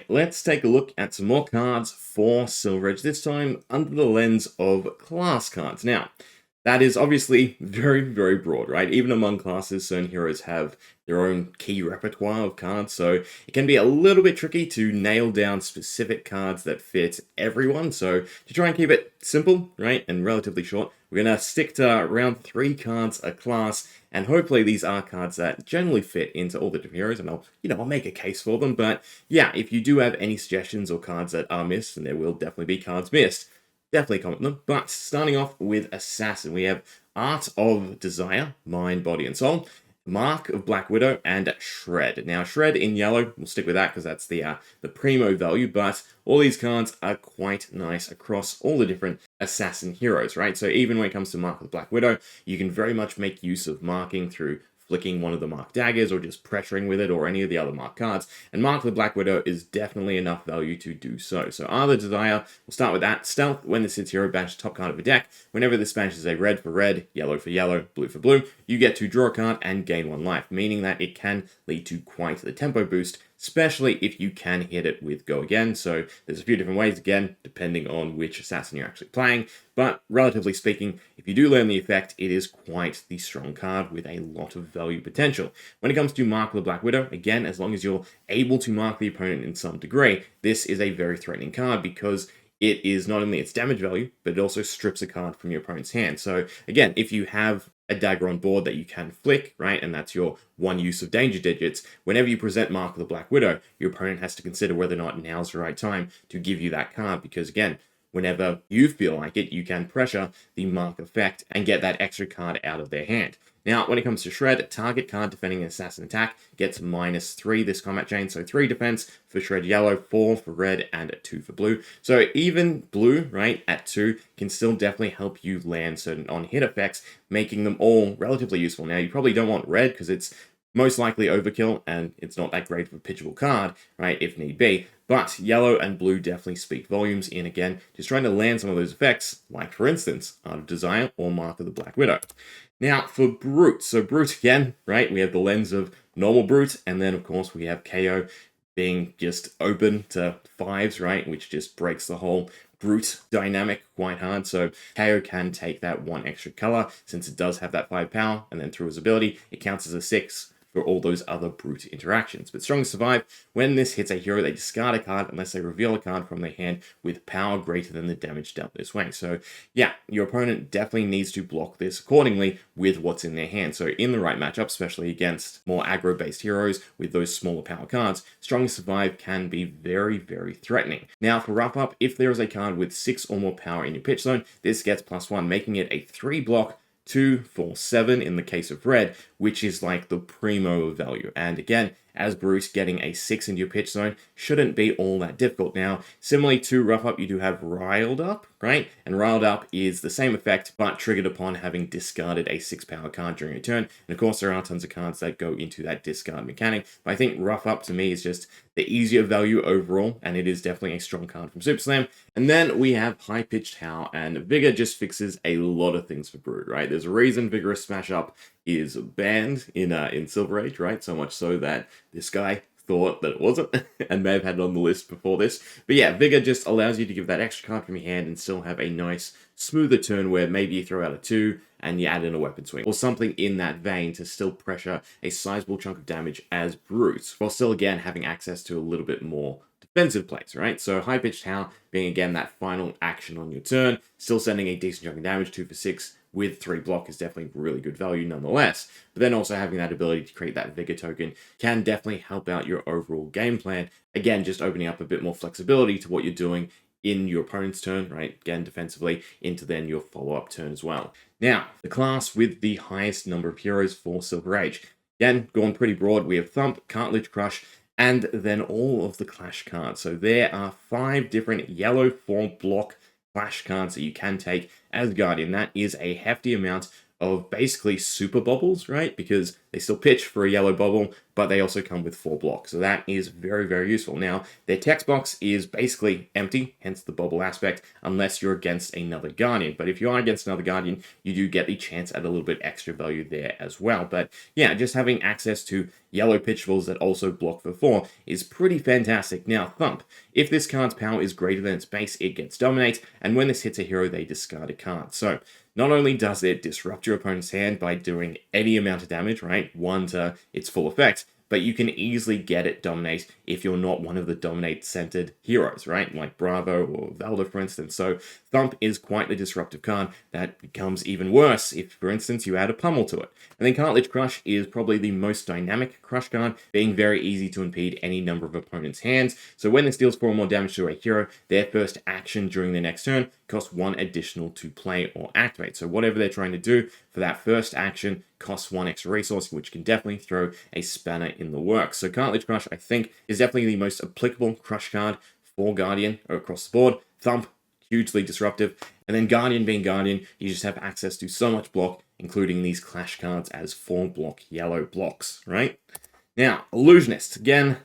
let's take a look at some more cards for Silver Age, this time under the lens of class cards. Now, that is obviously very, very broad, right? Even among classes, certain heroes have their own key repertoire of cards, so it can be a little bit tricky to nail down specific cards that fit everyone. So to try and keep it simple, right, and relatively short, we're going to stick to around 3 cards a class, and hopefully these are cards that generally fit into all the different heroes, and I'll make a case for them. But yeah, if you do have any suggestions or cards that are missed, and there will definitely be cards missed, definitely comment them. But starting off with Assassin, we have Art of Desire, Mind, Body, and Soul, Mark of Black Widow, and Shred. Now, Shred in yellow, we'll stick with that because that's the primo value, but all these cards are quite nice across all the different Assassin heroes, right? So even when it comes to Mark of the Black Widow, you can very much make use of marking through flicking one of the Mark daggers or just pressuring with it or any of the other Mark cards. And Mark the Black Widow is definitely enough value to do so. So Art of Desire, we'll start with that. Stealth, when this hits hero, banish the top card of a deck. Whenever this banishes a red for red, yellow for yellow, blue for blue, you get to draw a card and gain 1 life, meaning that it can lead to quite the tempo boost, especially if you can hit it with Go Again. So there's a few different ways, again, depending on which assassin you're actually playing. But relatively speaking, if you do learn the effect, it is quite the strong card with a lot of value potential. When it comes to Mark of the Black Widow, again, as long as you're able to mark the opponent in some degree, this is a very threatening card because it is not only its damage value, but it also strips a card from your opponent's hand. So again, if you have a dagger on board that you can flick, right, and that's your one use of danger digits, whenever you present Mark of the Black Widow, your opponent has to consider whether or not now's the right time to give you that card, because again, whenever you feel like it, you can pressure the Mark effect and get that extra card out of their hand. Now, when it comes to Shred, target card defending an assassin attack gets -3 this combat chain, so 3 defense for Shred yellow, 4 for red, and 2 for blue. So even blue, right, at 2 can still definitely help you land certain on-hit effects, making them all relatively useful. Now, you probably don't want red because it's most likely overkill, and it's not that great of a pitchable card, right, if need be. But yellow and blue definitely speak volumes in, again, just trying to land some of those effects, like, for instance, Art of Desire or Mark of the Black Widow. Now, for Brute, so Brute, again, right, we have the lens of normal Brute, and then, of course, we have KO being just open to 5s, right, which just breaks the whole Brute dynamic quite hard. So KO can take that 1 extra color, since it does have that 5 power, and then through his ability, it counts as a 6 for all those other Brute interactions. But Strong Survive, when this hits a hero, they discard a card unless they reveal a card from their hand with power greater than the damage dealt this way. So yeah, your opponent definitely needs to block this accordingly with what's in their hand. So in the right matchup, especially against more aggro-based heroes with those smaller power cards, Strong Survive can be very, very threatening. Now for Rough Up, if there is a card with 6 or more power in your pitch zone, this gets +1, making it a 3 block, 2 for 7 in the case of red, which is like the primo value. And again, as Bruce, getting a 6 into your pitch zone shouldn't be all that difficult. Now, similarly to Rough Up, you do have Riled Up, right? And Riled Up is the same effect, but triggered upon having discarded a 6 power card during a turn. And of course, there are tons of cards that go into that discard mechanic. But I think Rough Up, to me, is just the easier value overall, and it is definitely a strong card from Super Slam. And then we have High Pitched Howl, and Vigor just fixes a lot of things for Brood, right? There's a reason Vigorous Smash Up is banned in Silver Age, right? So much so that this guy thought that it wasn't and may have had it on the list before this. But yeah, Vigor just allows you to give that extra card from your hand and still have a nice, smoother turn where maybe you throw out a 2 and you add in a weapon swing or something in that vein to still pressure a sizable chunk of damage as Brute, while still again having access to a little bit more defensive plays, right? So High Pitched Howl being again that final action on your turn, still sending a decent chunk of damage, 2 for 6, with 3 block is definitely really good value nonetheless. But then also having that ability to create that Vigor token can definitely help out your overall game plan. Again, just opening up a bit more flexibility to what you're doing in your opponent's turn, right? Again, defensively, into then your follow-up turn as well. Now, the class with the highest number of heroes for Silver Age. Again, going pretty broad, we have Thump, Cartilage Crush, and then all of the Clash cards. So there are 5 different yellow 4 block Clash cards that you can take as Guardian. That is a hefty amount of basically super bobbles, right? Because they still pitch for a yellow bobble, but they also come with 4 blocks. So that is very, very useful. Now, their text box is basically empty, hence the bobble aspect, unless you're against another Guardian. But if you are against another Guardian, you do get the chance at a little bit extra value there as well. But yeah, just having access to yellow pitchables that also block for 4 is pretty fantastic. Now, Thump. If this card's power is greater than its base, it gets Dominate, and when this hits a hero, they discard a card. So, not only does it disrupt your opponent's hand by doing any amount of damage, right, 1 to its full effect, but you can easily get it Dominate if you're not one of the Dominate-centered heroes, right? Like Bravo or Velda, for instance. So Thump is quite the disruptive card that becomes even worse if, for instance, you add a Pummel to it. And then Cartilage Crush is probably the most dynamic Crush card, being very easy to impede any number of opponents' hands. So when this deals 4 or more damage to a hero, their first action during their next turn costs 1 additional to play or activate. So whatever they're trying to do for that first action costs 1 extra resource, which can definitely throw a spanner in the works. So Cartilage Crush, I think, is definitely the most applicable Crush card for Guardian across the board. Thump, hugely disruptive. And then Guardian being Guardian, you just have access to so much block, including these Clash cards as 4-block yellow blocks, right? Now, Illusionist, again,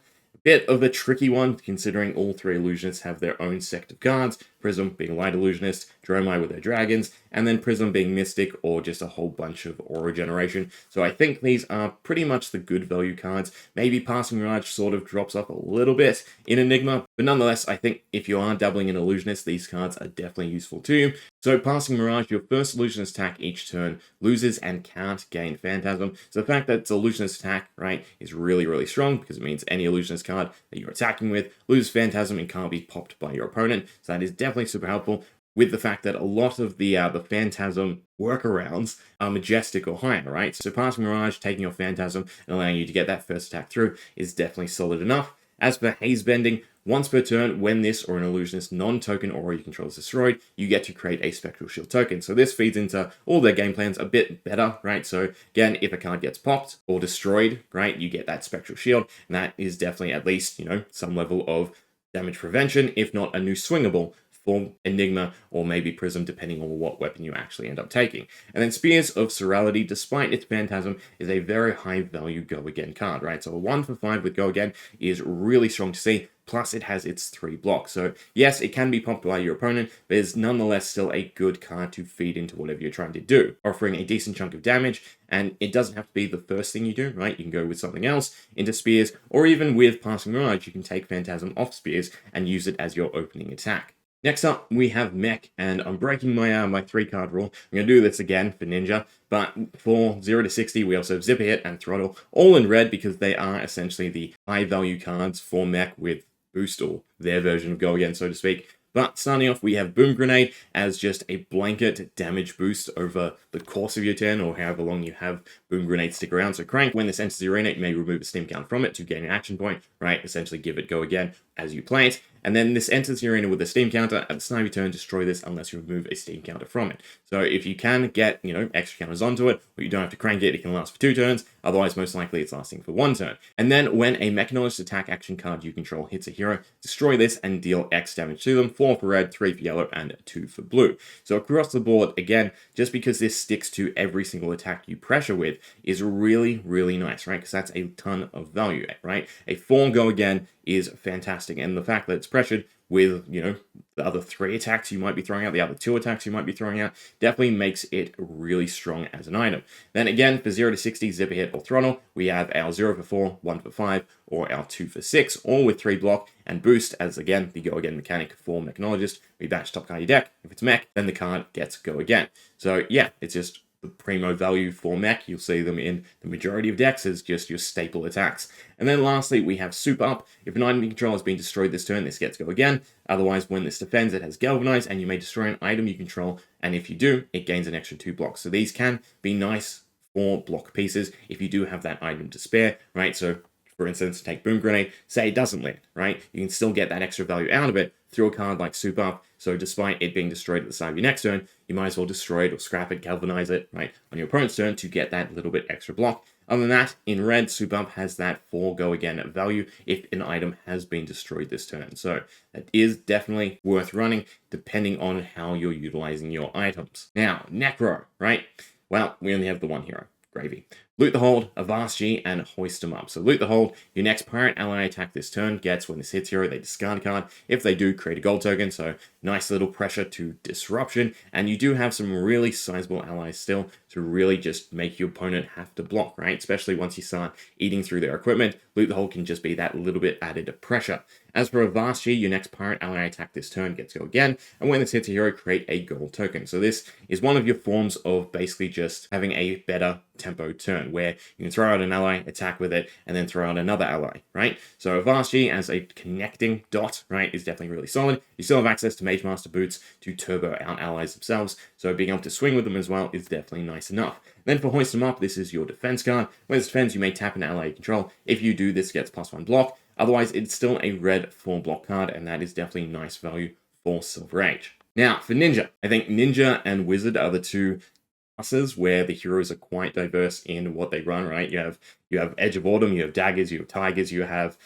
bit of a tricky one, considering all 3 Illusionists have their own set of cards. Prism being Light Illusionist, Dromai with their dragons, and then Prism being Mystic or just a whole bunch of Aura Generation. So I think these are pretty much the good value cards. Maybe Passing Mirage sort of drops off a little bit in Enigma, but nonetheless, I think if you are dabbling in Illusionist, these cards are definitely useful to you. So Passing Mirage, your first Illusionist attack each turn loses and can't gain Phantasm. So the fact that it's Illusionist attack, right, is really, really strong because it means any Illusionist card that you're attacking with loses Phantasm and can't be popped by your opponent. So that is definitely super helpful, with the fact that a lot of the Phantasm workarounds are Majestic or higher, right? So Passing Mirage, taking your Phantasm and allowing you to get that first attack through is definitely solid enough. As for Haze Bending, once per turn, when this or an Illusionist non-token aura you control is destroyed, you get to create a Spectral Shield token. So this feeds into all their game plans a bit better, right? So again, if a card gets popped or destroyed, right, you get that Spectral Shield, and that is definitely at least, some level of damage prevention, if not a new swingable for Enigma or maybe Prism, depending on what weapon you actually end up taking. And then Spears of Serality, despite its Phantasm, is a very high value Go Again card, right? So a 1 for 5 with Go Again is really strong to see, plus it has its 3 blocks. So yes, it can be popped by your opponent, but it's nonetheless still a good card to feed into whatever you're trying to do, offering a decent chunk of damage, and it doesn't have to be the first thing you do, right? You can go with something else into Spears, or even with Passing Mirage, you can take Phantasm off Spears and use it as your opening attack. Next up, we have Mech, and I'm breaking my 3-card rule. I'm going to do this again for Ninja, but for 0 to 60, we also have Zipper Hit and Throttle, all in red because they are essentially the high-value cards for Mech with Boost, or their version of Go Again, so to speak. But starting off, we have Boom Grenade as just a blanket damage boost over the course of your turn, or however long you have Boom Grenade stick around. So Crank, when this enters the arena, you may remove a Steam count from it to gain an action point, right? Essentially give it Go Again as you play it. And then this enters the arena with a Steam counter. At the start of your turn, destroy this unless you remove a Steam counter from it. So if you can get, extra counters onto it, or you don't have to crank it, it can last for 2 turns. Otherwise, most likely it's lasting for 1 turn. And then when a Mechanologist attack action card you control hits a hero, destroy this and deal X damage to them. 4 for red, 3 for yellow, and 2 for blue. So across the board, again, just because this sticks to every single attack you pressure with is really, really nice, right? Because that's a ton of value, right? A 4 Go Again is fantastic, and the fact that it's pressured with, the other 3 attacks you might be throwing out, the other 2 attacks you might be throwing out, definitely makes it really strong as an item. Then again, for 0 to 60, Zipper Hit or Throttle, we have our 0 for 4, 1 for 5, or our 2 for 6, all with 3 block, and Boost as, again, the Go Again mechanic for Mechanologist. We batch top card your deck. If it's Mech, then the card gets Go Again. So yeah, it's just the primo value for Mech. You'll see them in the majority of decks as just your staple attacks. And then lastly, we have Soup Up. If an item you control has been destroyed this turn, this gets Go Again. Otherwise, when this defends, it has Galvanize, and you may destroy an item you control, and if you do, it gains an extra 2 blocks. So these can be nice for block pieces if you do have that item to spare, right? So for instance, take Boom Grenade, say it doesn't land, right? You can still get that extra value out of it through a card like Soup Up. So despite it being destroyed at the start of your next turn, you might as well destroy it or scrap it, galvanize it, right, on your opponent's turn to get that little bit extra block. Other than that, in red, Soup Up has that 4 Go Again value if an item has been destroyed this turn. So that is definitely worth running depending on how you're utilizing your items. Now, Necro, right? Well, we only have the one hero. Gravy. Loot the hold, Avast G, and hoist them up. So loot the hold, your next pirate ally attack this turn gets, when this hits hero, they discard a card. If they do, create a gold token, so nice little pressure to disruption, and you do have some really sizable allies still to really just make your opponent have to block, right? Especially once you start eating through their equipment, loot the hold can just be that little bit added pressure. As for Avast G, your next pirate ally attack this turn gets to go again, and when this hits a hero, create a gold token. So this is one of your forms of basically just having a better tempo turn, where you can throw out an ally, attack with it, and then throw out another ally, right? So Avast G as a connecting dot, right, is definitely really solid. You still have access to Mage Master boots to turbo out allies themselves, so being able to swing with them as well is definitely nice enough. Then for Hoist them up, this is your defense card. When it's defense, you may tap an ally you control. If you do, this gets +1 block. Otherwise, it's still a red 4-block card, and that is definitely nice value for Silver Age. Now, for Ninja, I think Ninja and Wizard are the two classes where the heroes are quite diverse in what they run, right? You have Edge of Autumn, you have Daggers, you have Tigers, you have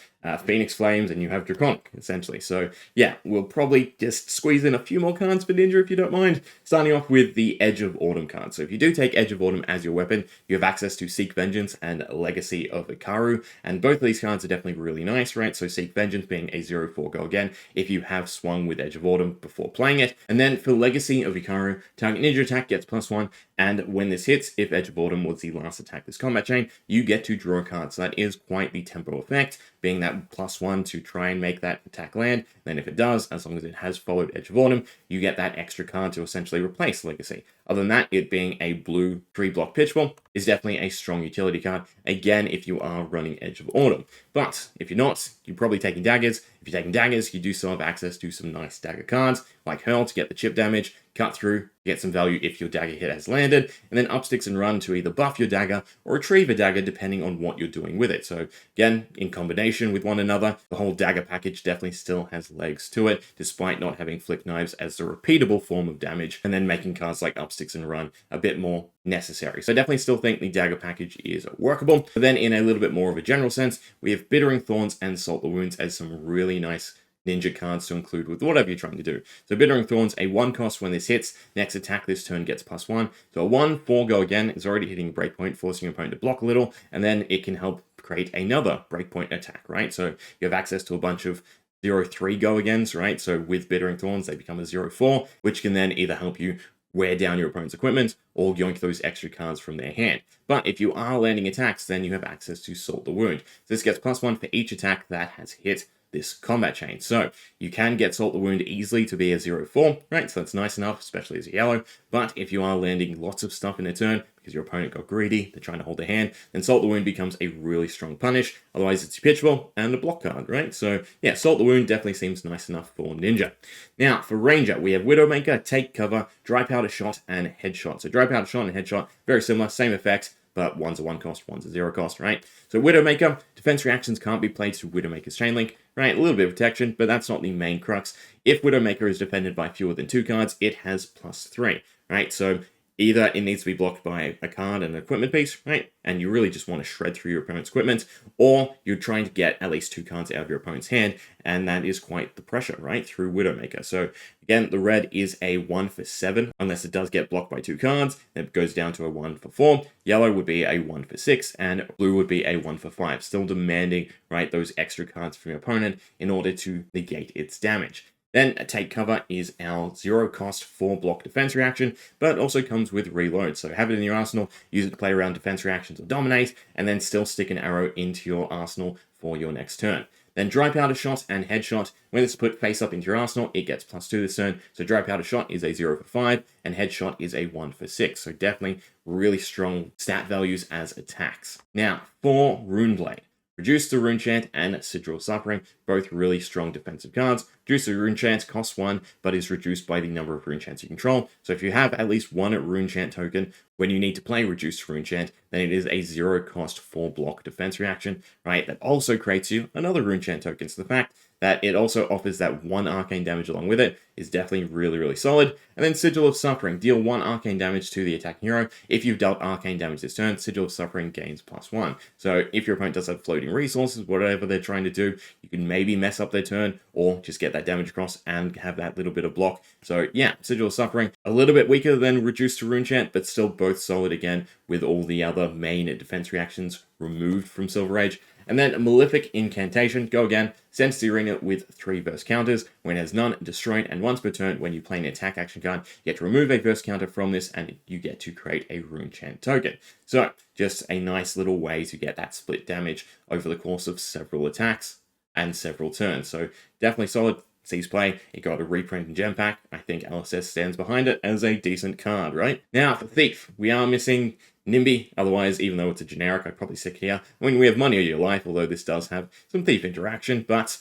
Phoenix Flames, and you have Draconic, essentially. So yeah, we'll probably just squeeze in a few more cards for Ninja if you don't mind. Starting off with the Edge of Autumn card. So if you do take Edge of Autumn as your weapon, you have access to Seek Vengeance and Legacy of Ikaru, and both of these cards are definitely really nice, right? So Seek Vengeance being a 0/4 go again if you have swung with Edge of Autumn before playing it. And then for Legacy of Ikaru, target ninja attack gets +1, and when this hits, if Edge of Autumn was the last attack this combat chain, you get to draw a card. So that is quite the tempo effect, being that +1 to try and make that attack land. Then if it does, as long as it has followed Edge of Autumn, you get that extra card to essentially replace Legacy. Other than that, it being a blue 3-block pitchball is definitely a strong utility card, again, if you are running Edge of Autumn. But if you're not, you're probably taking Daggers. If you're taking Daggers, you do still have access to some nice dagger cards, like Hurl to get the chip damage, Cut Through, get some value if your dagger hit has landed, and then Up Sticks and Run to either buff your dagger or retrieve a dagger depending on what you're doing with it. So again, in combination with one another, the whole dagger package definitely still has legs to it, despite not having Flick Knives as the repeatable form of damage, and then making cards like Up Sticks and Run a bit more necessary. So I definitely still think the dagger package is workable. But then in a little bit more of a general sense, we have Bittering Thorns and Salt the Wounds as some really nice ninja cards to include with whatever you're trying to do. So Bittering Thorns, a 1 cost when this hits, next attack this turn gets +1. So a 1/4 go again is already hitting breakpoint, forcing your opponent to block a little, and then it can help create another breakpoint attack, right? So you have access to a bunch of 0/3 go agains, right? So with Bittering Thorns, they become a 0/4, which can then either help you wear down your opponent's equipment or yoink those extra cards from their hand. But if you are landing attacks, then you have access to Salt the Wound. So this gets +1 for each attack that has hit this combat chain. So you can get Salt the Wound easily to be a 0/4, right? So that's nice enough, especially as a yellow. But if you are landing lots of stuff in a turn because your opponent got greedy, they're trying to hold their hand, then Salt the Wound becomes a really strong punish. Otherwise, it's your pitchable and a block card, right? So yeah, Salt the Wound definitely seems nice enough for Ninja. Now, for Ranger, we have Widowmaker, Take Cover, Dry Powder Shot, and Headshot. So Dry Powder Shot and Headshot, very similar, same effects, but one's a 1 cost, one's a 0 cost, right? So Widowmaker, defense reactions can't be played through Widowmaker's Chainlink, right? A little bit of protection, but that's not the main crux. If Widowmaker is defended by fewer than 2 cards, it has +3, right? So either it needs to be blocked by a card and an equipment piece, right? And you really just want to shred through your opponent's equipment, or you're trying to get at least 2 cards out of your opponent's hand, and that is quite the pressure, right? Through Widowmaker. So again, the red is a 1/7, unless it does get blocked by 2 cards, then it goes down to a 1/4. Yellow would be a 1/6, and blue would be a 1/5, still demanding, right, those extra cards from your opponent in order to negate its damage. Then a Take Cover is our 0 cost 4-block defense reaction, but also comes with Reload. So have it in your arsenal, use it to play around defense reactions or dominate, and then still stick an arrow into your arsenal for your next turn. Then Dry Powder Shot and Headshot, when it's put face up into your arsenal, it gets +2 this turn. So Dry Powder Shot is a 0/5, and Headshot is a 1/6. So definitely really strong stat values as attacks. Now, for Runeblade. Reduce the Rune Chant and Sigil of Suffering, both really strong defensive cards. Reduce the Rune Chant costs 1, but is reduced by the number of Rune Chants you control. So if you have at least 1 Rune Chant token when you need to play Reduced Rune Chant, then it is a 0 cost 4-block defense reaction, right? That also creates you another Rune Chant token. So the fact that it also offers that 1 arcane damage along with it is definitely really, really solid. And then Sigil of Suffering, deal 1 arcane damage to the attacking hero. If you've dealt arcane damage this turn, Sigil of Suffering gains +1. So if your opponent does have floating resources, whatever they're trying to do, you can maybe mess up their turn, or just get that damage across and have that little bit of block. So yeah, Sigil of Suffering, a little bit weaker than Reduced to Rune Chant, but still both solid again with all the other main defense reactions removed from Silver Age. And then Malefic Incantation, go again, sends the arena with 3 burst counters. When it has none, destroy it, and once per turn, when you play an attack action card, you get to remove a burst counter from this, and you get to create a Rune Chant token. So, just a nice little way to get that split damage over the course of several attacks and several turns. So, definitely solid. Sees play, it got a reprint in Gem Pack. I think LSS stands behind it as a decent card, right? Now, for Thief, we are missing NIMBY, otherwise, even though it's a generic, I'd probably stick it here. I mean, we have Money of Your Life, although this does have some Thief interaction, but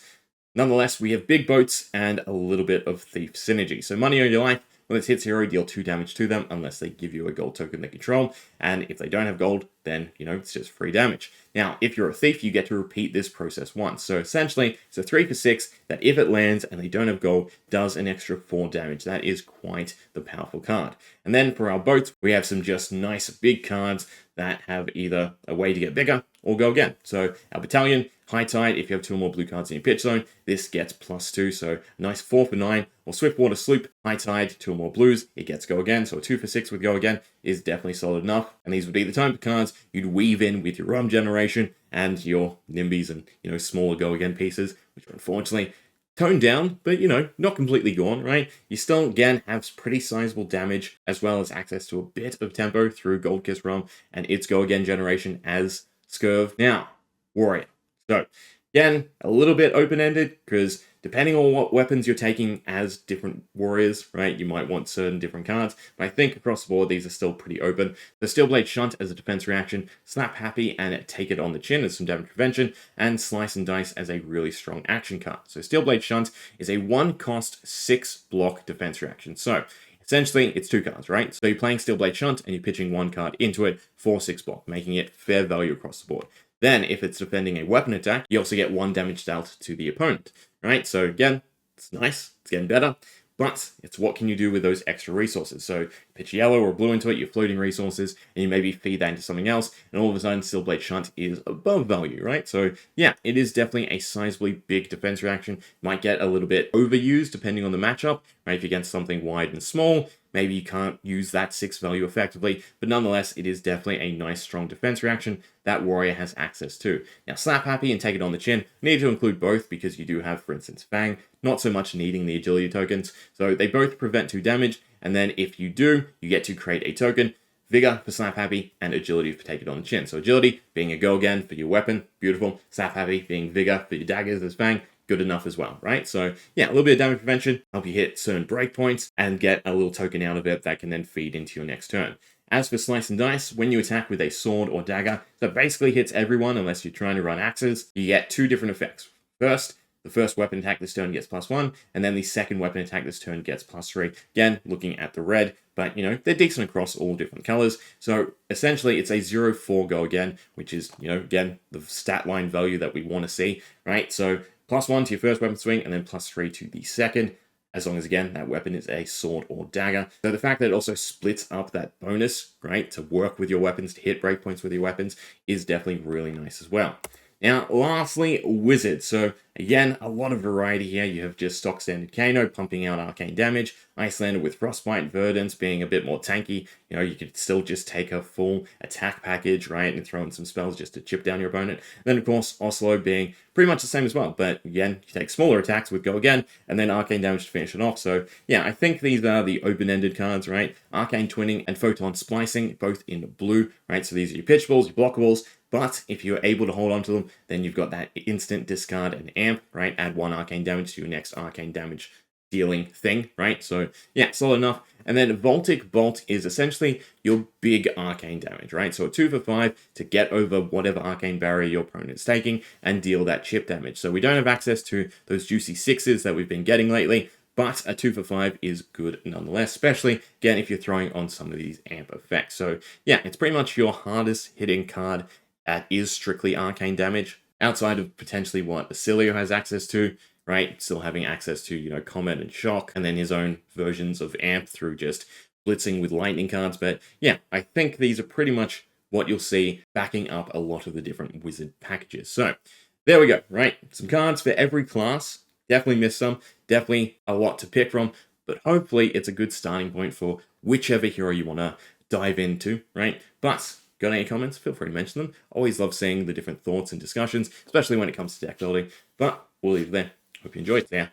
nonetheless, we have big boats and a little bit of Thief synergy. So Money of Your Life, when it hits hero, deal 2 damage to them, unless they give you a gold token they control, and if they don't have gold, then, it's just free damage. Now, if you're a Thief, you get to repeat this process once. So essentially, it's a 3 for 6 that if it lands and they don't have gold, does an extra 4 damage. That is quite the powerful card. And then for our boats, we have some just nice big cards that have either a way to get bigger or go again. So our Battalion, High Tide, if you have 2 or more blue cards in your pitch zone, this gets +2, so nice 4 for 9. Or Swiftwater Sloop, High Tide, 2 or more blues, it gets go again, so a 2 for 6 with go again is definitely solid enough. And these would be the type of cards you'd weave in with your rum generation and your NIMBYs and, smaller go again pieces, which are unfortunately toned down, but, not completely gone, right? You still, again, have pretty sizable damage, as well as access to a bit of tempo through Gold Kiss Rum and its go again generation as Scurv. Now, Warrior. So, again, a little bit open-ended, because depending on what weapons you're taking as different warriors, right, you might want certain different cards, but I think across the board, these are still pretty open. The Steelblade Shunt as a defense reaction, Slap Happy and Take It on the Chin as some damage prevention, and Slice and Dice as a really strong action card. So Steelblade Shunt is a 1-cost, 6-block defense reaction. So, essentially, it's 2 cards, right? So you're playing Steelblade Shunt, and you're pitching 1 card into it for 6 block, making it fair value across the board. Then, if it's defending a weapon attack, you also get 1 damage dealt to the opponent, right? So again, it's nice, it's getting better, but it's what can you do with those extra resources? So pitch yellow or blue into it, you're floating resources, and you maybe feed that into something else, and all of a sudden, Steelblade Shunt is above value, right? So yeah, it is definitely a sizably big defense reaction. Might get a little bit overused depending on the matchup, right? If you're against something wide and small, maybe you can't use that 6 value effectively, but nonetheless, it is definitely a nice, strong defense reaction that Warrior has access to. Now, Slap Happy and Take It on the Chin, need to include both because you do have, for instance, Fang, not so much needing the agility tokens, so they both prevent 2 damage, and then if you do, you get to create a token, Vigor for Slap Happy, and Agility for Take It on the Chin. So Agility being a go again for your weapon, beautiful. Slap Happy being Vigor for your daggers as Fang, good enough as well, right? So yeah, a little bit of damage prevention, help you hit certain breakpoints, and get a little token out of it that can then feed into your next turn. As for Slice and Dice, when you attack with a sword or dagger, that basically hits everyone unless you're trying to run axes, you get 2 different effects. First, the first weapon attack this turn gets +1, and then the second weapon attack this turn gets +3. Again, looking at the red, but, they're decent across all different colors. So, essentially, it's a 0-4 go again, which is, again, the stat line value that we want to see, right? So, +1 to your first weapon swing, and then +3 to the second, as long as, again, that weapon is a sword or dagger. So the fact that it also splits up that bonus, right, to work with your weapons, to hit breakpoints with your weapons, is definitely really nice as well. Now, lastly, Wizard. So, again, a lot of variety here. You have just stock standard Kano pumping out arcane damage, Icelander with Frostbite, Verdance being a bit more tanky. You could still just take a full attack package, right, and throw in some spells just to chip down your opponent. Then, of course, Oslo being pretty much the same as well. But, again, you take smaller attacks with Go Again, and then arcane damage to finish it off. So, yeah, I think these are the open-ended cards, right? Arcane Twinning and Photon Splicing, both in blue, right? So these are your pitchables, your blockables. But if you're able to hold on to them, then you've got that instant discard and amp, right? Add 1 arcane damage to your next arcane damage dealing thing, right? So yeah, solid enough. And then Voltic Bolt is essentially your big arcane damage, right? So a 2 for 5 to get over whatever arcane barrier your opponent is taking and deal that chip damage. So we don't have access to those juicy 6s that we've been getting lately, but a 2 for 5 is good nonetheless, especially, again, if you're throwing on some of these amp effects. So yeah, it's pretty much your hardest hitting card that is strictly arcane damage, outside of potentially what Basilio has access to, right? Still having access to, Comet and Shock, and then his own versions of Amp through just blitzing with lightning cards. But yeah, I think these are pretty much what you'll see backing up a lot of the different Wizard packages. So there we go, right? Some cards for every class, Definitely missed some, definitely a lot to pick from, but hopefully it's a good starting point for whichever hero you want to dive into, right? But got any comments? Feel free to mention them. Always love seeing the different thoughts and discussions, especially when it comes to deck building. But we'll leave it there. Hope you enjoyed. Yeah.